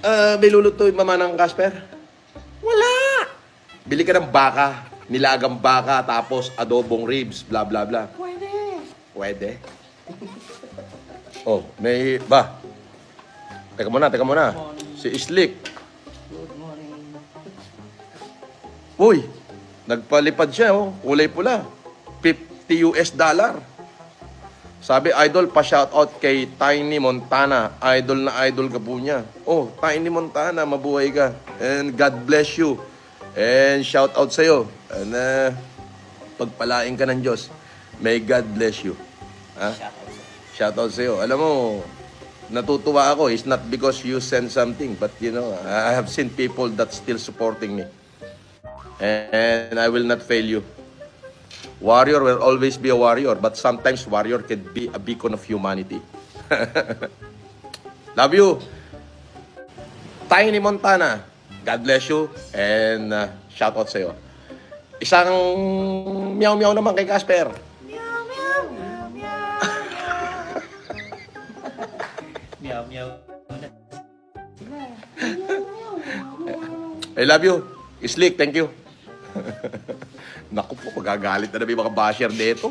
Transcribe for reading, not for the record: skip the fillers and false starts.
May lulutuin mama ng Casper? Wala! Bili ka ng baka, nilagang baka, tapos adobong ribs, bla bla bla. Pwede. Pwede? Oh, may... Ba? Teka muna. Si Slick. Good morning. Uy, nagpalipad siya, oh. Kulay pula. $50. Sabi, idol, pa-shoutout kay Tiny Montana. Idol na idol ka po niya. Oh, Tiny Montana, mabuhay ka. And God bless you. And shoutout sa'yo. And pagpalain ka ng Diyos. May God bless you. Ha? Shoutout sa'yo. Alam mo, natutuwa ako. It's not because you send something. But, you know, I have seen people that still supporting me. And I will not fail you. Warrior will always be a warrior, but sometimes warrior can be a beacon of humanity. Love you. Tiny Montana, God bless you, and shout out sa'yo. Isang meow-meow naman kay Casper. Meow, meow, meow, meow. Meow, meow. I love you. Slick, thank you. Naku po, magagalit na namin mga basher dito.